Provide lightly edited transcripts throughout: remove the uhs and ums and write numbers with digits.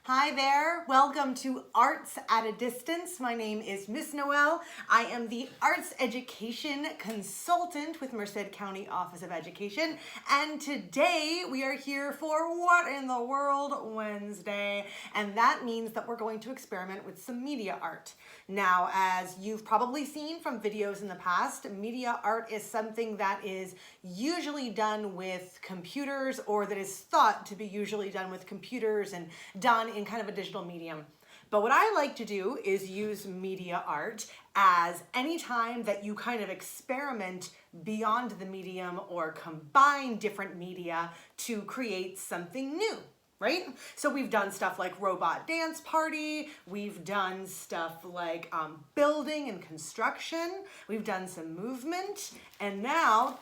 Hi there, welcome to Arts at a Distance. My name is Miss Noel. I am the Arts Education Consultant with Merced County Office of Education, and today we are here for What in the World Wednesday, and that means that we're going to experiment with some media art. Now, as you've probably seen from videos in the past, media art is something that is usually done with computers, or that is thought to be usually done with computers and done in kind of a digital medium. But what I like to do is use media art as any time that you kind of experiment beyond the medium or combine different media to create something new. Right? So we've done stuff like robot dance party, we've done stuff like building and construction, we've done some movement, and now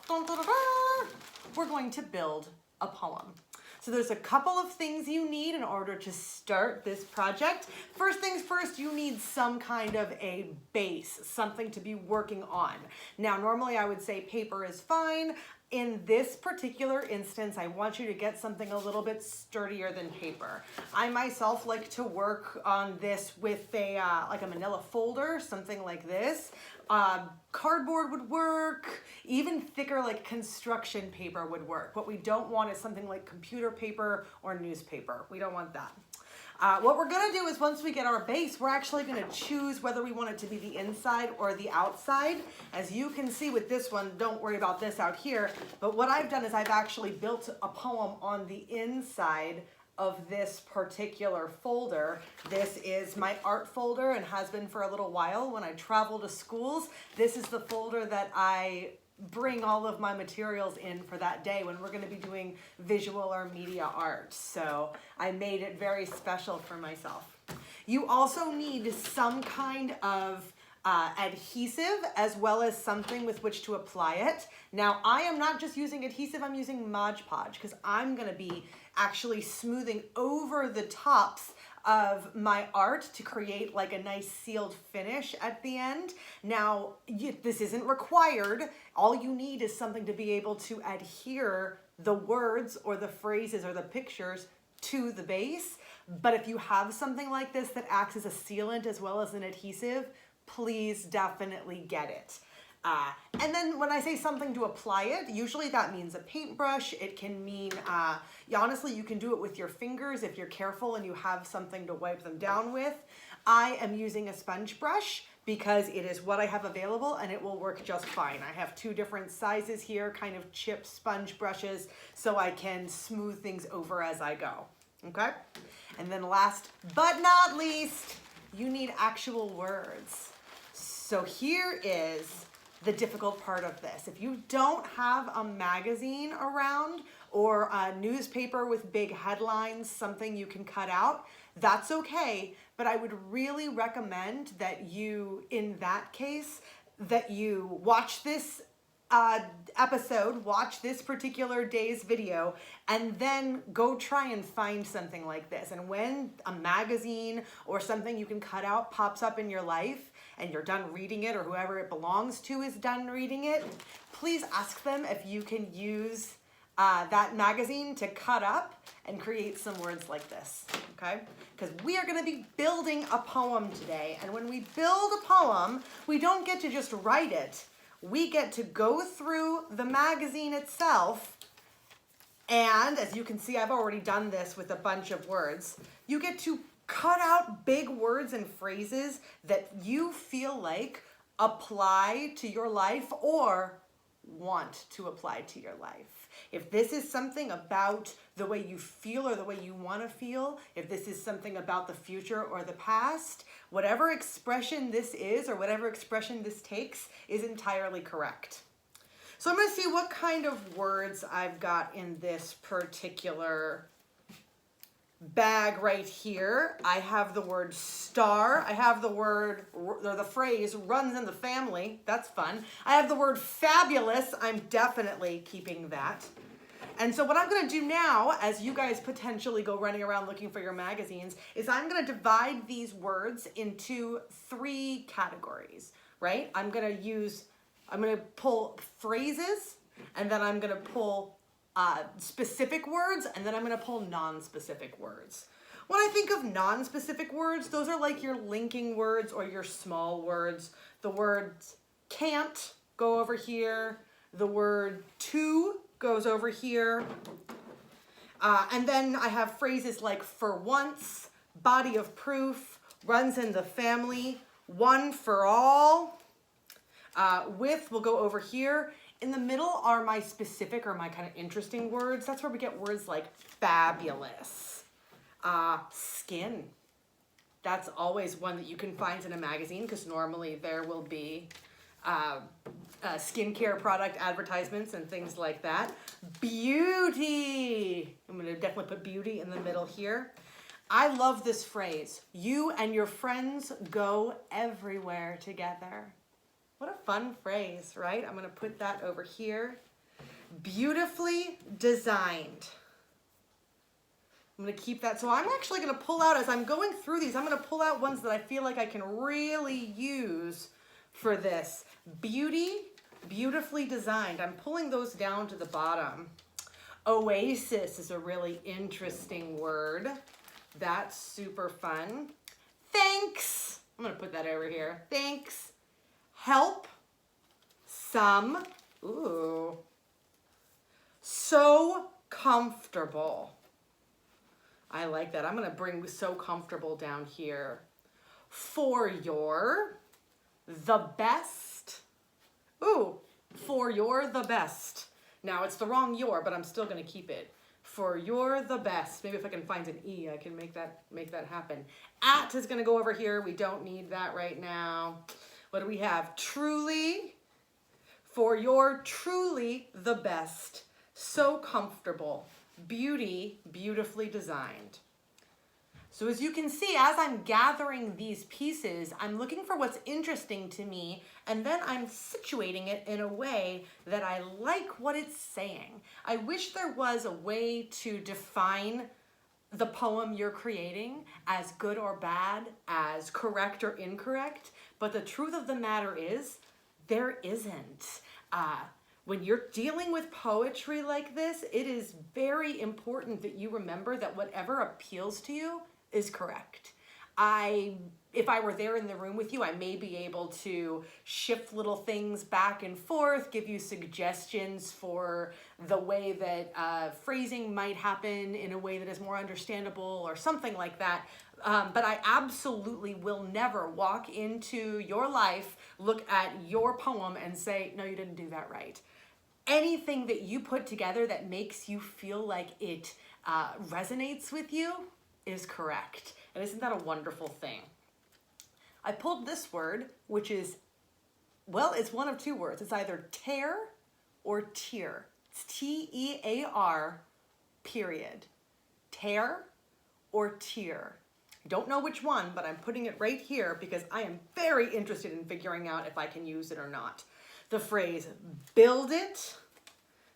we're going to build a poem. So there's a couple of things you need in order to start this project. First things first, you need some kind of a base, something to be working on. Now, normally I would say paper is fine. In this particular instance, I want you to get something a little bit sturdier than paper. I myself like to work on this with a like a manila folder, something like this. Cardboard would work, even thicker like construction paper would work. What we don't want is something like computer paper or newspaper. We don't want that. What we're gonna do is once we get our base, we're actually gonna choose whether we want it to be the inside or the outside. As you can see with this one, don't worry about this out here, but what I've done is I've actually built a poem on the inside of this particular folder. This is my art folder and has been for a little while. When I travel to schools, this is the folder that I bring all of my materials in for that day when we're going to be doing visual or media art. So I made it very special for myself. You also need some kind of adhesive as well as something with which to apply it. Now I am not just using adhesive, I'm using Mod Podge because I'm going to be actually smoothing over the tops of my art to create like a nice sealed finish at the end. Now, this isn't required. All you need is something to be able to adhere the words or the phrases or the pictures to the base. But if you have something like this that acts as a sealant as well as an adhesive, please definitely get it. And then when I say something to apply it, usually that means a paintbrush. It can mean, honestly, you can do it with your fingers if you're careful and you have something to wipe them down with. I am using a sponge brush because it is what I have available and it will work just fine. I have two different sizes here, kind of chip sponge brushes, so I can smooth things over as I go, okay? And then last but not least, you need actual words. So here is the difficult part of this. If you don't have a magazine around or a newspaper with big headlines, something you can cut out, that's okay. But I would really recommend that you, in that case, that you watch this episode, watch this particular day's video, and then go try and find something like this. And when a magazine or something you can cut out pops up in your life and you're done reading it, or whoever it belongs to is done reading it, please ask them if you can use that magazine to cut up and create some words like this, okay? Because we are gonna be building a poem today, and when we build a poem, we don't get to just write it. We get to go through the magazine itself, and as you can see, I've already done this with a bunch of words. You get to cut out big words and phrases that you feel like apply to your life or want to apply to your life. If this is something about the way you feel or the way you want to feel, if this is something about the future or the past, whatever expression this is or whatever expression this takes is entirely correct. So I'm going to see what kind of words I've got in this particular bag right here. I have the word star. I have the word, or the phrase, runs in the family. That's fun. I have the word fabulous. I'm definitely keeping that. And so what I'm going to do now, as you guys potentially go running around looking for your magazines, is I'm going to divide these words into 3 categories, right? I'm going to pull phrases, and then I'm going to pull specific words, and then I'm gonna pull non-specific words. When I think of non-specific words, those are like your linking words or your small words. The words can't go over here. The word to goes over here. And then I have phrases like for once, body of proof, runs in the family, one for all. With will go over here. In the middle are my specific or my kind of interesting words. That's where we get words like fabulous. Skin. That's always one that you can find in a magazine because normally there will be skincare product advertisements and things like that. Beauty. I'm going to definitely put beauty in the middle here. I love this phrase. You and your friends go everywhere together. What a fun phrase, right? I'm going to put that over here. Beautifully designed. I'm going to keep that. So I'm actually going to pull out, as I'm going through these, I'm going to pull out ones that I feel like I can really use for this. Beauty, beautifully designed. I'm pulling those down to the bottom. Oasis is a really interesting word. That's super fun. Thanks. I'm going to put that over here. Thanks. Help. Some. Ooh. So comfortable. I like that. I'm going to bring so comfortable down here. For your, the best. Ooh, for your, the best. Now it's the wrong your, but I'm still going to keep it. For your, the best. Maybe if I can find an E, I can make that happen. At is going to go over here. We don't need that right now. What do we have? Truly. For your, truly, the best. So comfortable. Beauty, beautifully designed. So as you can see, as I'm gathering these pieces, I'm looking for what's interesting to me, and then I'm situating it in a way that I like what it's saying. I wish there was a way to define the poem you're creating as good or bad, as correct or incorrect, but the truth of the matter is, there isn't. When you're dealing with poetry like this, it is very important that you remember that whatever appeals to you is correct. If I were there in the room with you, I may be able to shift little things back and forth, give you suggestions for the way that phrasing might happen in a way that is more understandable or something like that. But I absolutely will never walk into your life, look at your poem and say, no, you didn't do that right. Anything that you put together that makes you feel like it resonates with you is correct. And isn't that a wonderful thing? I pulled this word, which is, well, it's one of two words. It's either tear or tear. It's T-E-A-R, period. Tear or tear. I don't know which one, but I'm putting it right here because I am very interested in figuring out if I can use it or not. The phrase build it,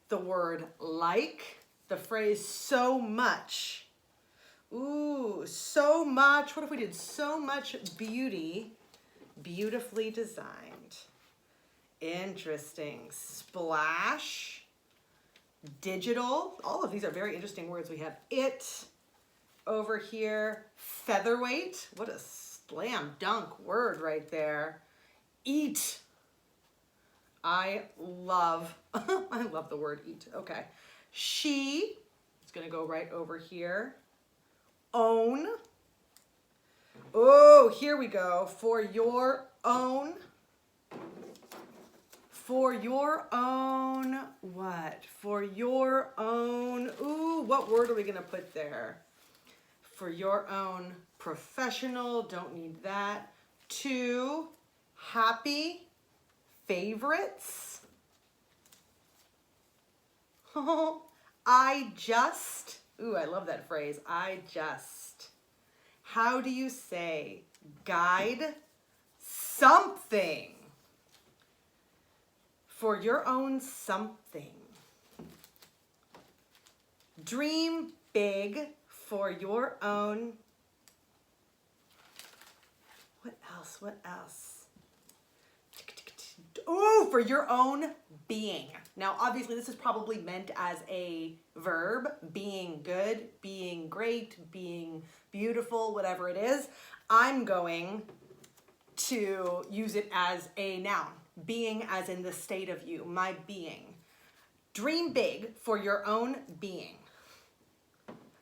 the word like, the phrase so much. Ooh, so much. What if we did so much beauty, beautifully designed? Interesting. Splash, digital. All of these are very interesting words. We have it over here. Featherweight. What a slam dunk word right there. Eat. I love the word eat. Okay. She, it's going to go right over here. Own. Oh, here we go. For your own. For your own what? For your own. Ooh, what word are we going to put there? For your own professional. Don't need that. To happy. Favorites. Oh, I just. Ooh, I love that phrase. I just. How do you say guide something? For your own something. Dream big for your own. What else? What else? Ooh, for your own being. Now, obviously, this is probably meant as a verb, being good, being great, being beautiful, whatever it is. I'm going to use it as a noun, being as in the state of you, my being. Dream big for your own being.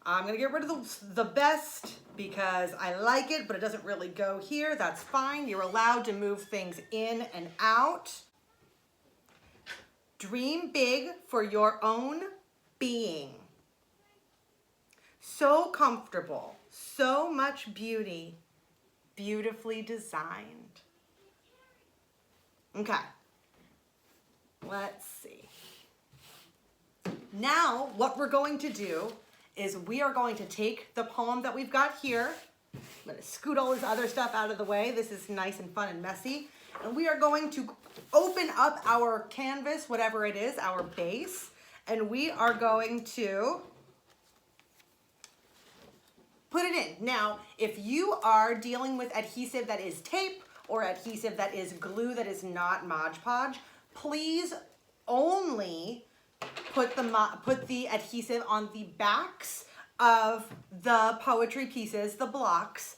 I'm gonna get rid of the best because I like it, but it doesn't really go here. That's fine. You're allowed to move things in and out. Dream big for your own being. So comfortable, so much beauty, beautifully designed. Okay, let's see. Now, what we're going to do is we are going to take the poem that we've got here. I'm going to scoot all this other stuff out of the way. This is nice and fun and messy. And we are going to open up our canvas, whatever it is, our base. And we are going to put it in. Now, if you are dealing with adhesive that is tape or adhesive that is glue that is not Mod Podge, please only put the adhesive on the backs of the poetry pieces, the blocks,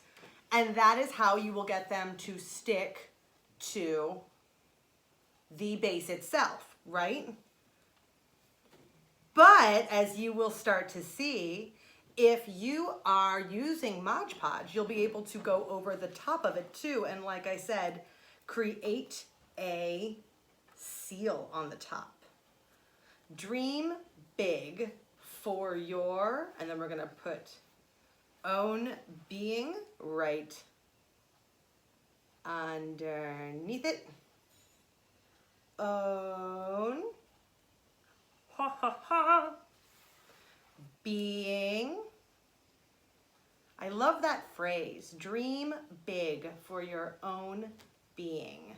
and that is how you will get them to stick to the base itself, right? But as you will start to see, if you are using Mod Podge, you'll be able to go over the top of it too, and like I said, create a seal on the top. Dream big for your, and then we're gonna put own being right underneath it. Own, ha ha ha, being. I love that phrase, dream big for your own being.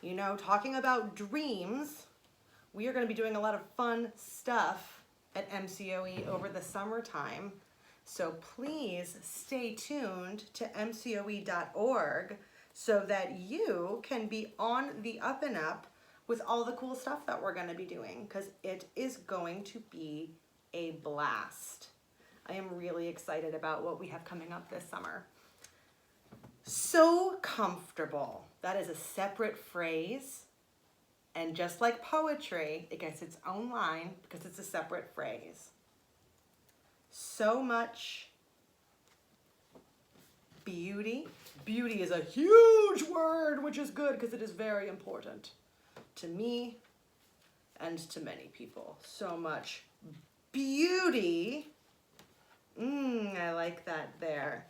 You know, talking about dreams, we are going to be doing a lot of fun stuff at MCOE over the summertime. So please stay tuned to mcoe.org so that you can be on the up and up with all the cool stuff that we're going to be doing, because it is going to be a blast. I am really excited about what we have coming up this summer. So comfortable. That is a separate phrase. And just like poetry, it gets its own line because it's a separate phrase. So much beauty. Beauty is a huge word, which is good because it is very important to me and to many people. So much beauty. I like that there.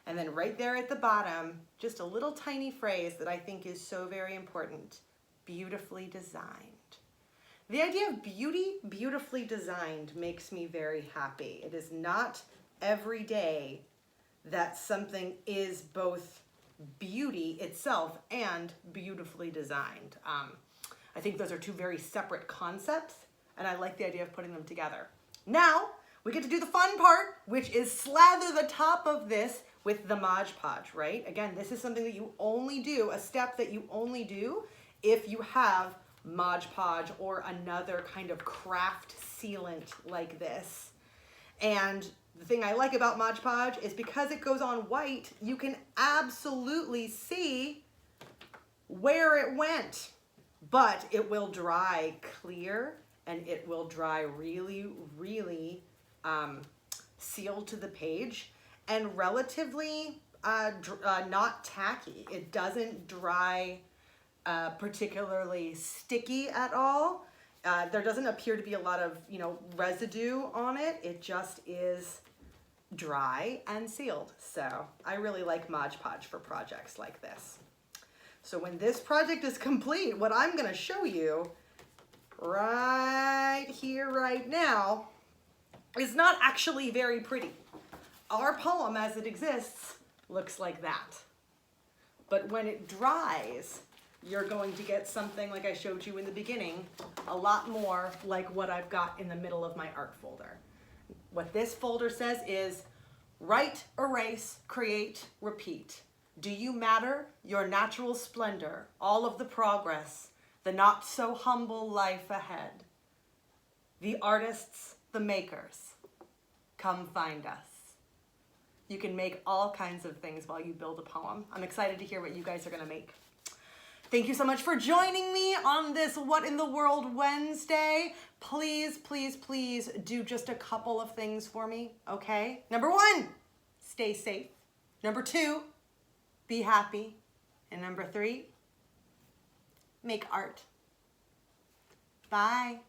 And then right there at the bottom, just a little tiny phrase that I think is so very important. Beautifully designed. The idea of beauty, beautifully designed makes me very happy. It is not every day that something is both beauty itself and beautifully designed. I think those are two very separate concepts, and I like the idea of putting them together. Now, we get to do the fun part, which is slather the top of this with the Mod Podge, right? Again, this is something that you only do, a step that you only do if you have Mod Podge or another kind of craft sealant like this. And the thing I like about Mod Podge is because it goes on white, you can absolutely see where it went, but it will dry clear and it will dry really, really sealed to the page and relatively not tacky. It doesn't dry particularly sticky at all. There doesn't appear to be a lot of, residue on it. It just is dry and sealed. So I really like Mod Podge for projects like this. So when this project is complete, what I'm going to show you right here, right now, is not actually very pretty. Our poem as it exists looks like that. But when it dries, you're going to get something like I showed you in the beginning, a lot more like what I've got in the middle of my art folder. What this folder says is write, erase, create, repeat. Do you matter? Your natural splendor, all of the progress, the not so humble life ahead. The artists, the makers, come find us. You can make all kinds of things while you build a poem. I'm excited to hear what you guys are gonna make. Thank you so much for joining me on this What in the World Wednesday. Please, please, please do just a couple of things for me, okay? Number 1, stay safe. Number 2, be happy. And number 3, make art. Bye.